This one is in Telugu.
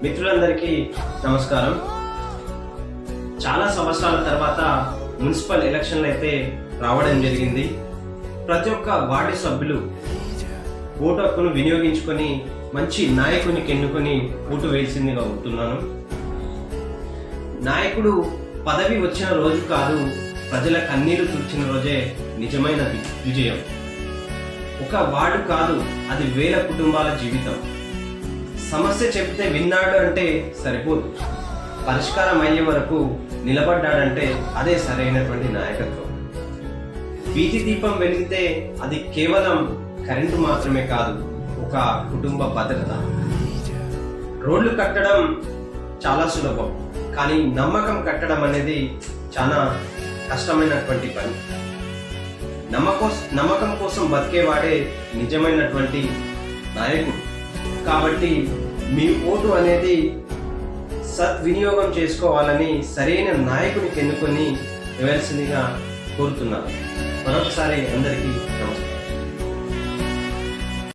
మిత్రులందరికీ నమస్కారం. చాలా సంవత్సరాల తర్వాత మున్సిపల్ ఎలక్షన్లు అయితే రావడం జరిగింది. ప్రతి ఒక్క వార్డు సభ్యులు ఓటు హక్కును వినియోగించుకొని మంచి నాయకుని ఎన్నుకొని ఓటు వేయాల్సిందిగా ఉంటున్నాను. నాయకుడు పదవి వచ్చిన రోజు కాదు, ప్రజల కన్నీరు తుడిచిన రోజే నిజమైన విజయం. ఒక వార్డు కాదు, అది వేల కుటుంబాల జీవితం. సమస్య చెప్తే విన్నాడు అంటే సరిపోదు, పరిష్కారం అయ్యే వరకు నిలబడ్డాడంటే అదే సరైనటువంటి నాయకత్వం. వీధి దీపం వెలిగితే అది కేవలం కరెంటు మాత్రమే కాదు, ఒక కుటుంబ భద్రత. రోడ్లు కట్టడం చాలా సులభం, కానీ నమ్మకం కట్టడం అనేది చాలా కష్టమైనటువంటి పని. నమ్మకం కోసం బతికేవాడే నిజమైనటువంటి నాయకుడు. కాబట్టి మీ ఓటు అనేది సద్వినియోగం చేసుకోవాలని సరైన నాయకుడిని ఎన్నుకొని ఇవ్వాల్సిందిగా కోరుతున్నాను. మరొకసారి అందరికీ నమస్కారం.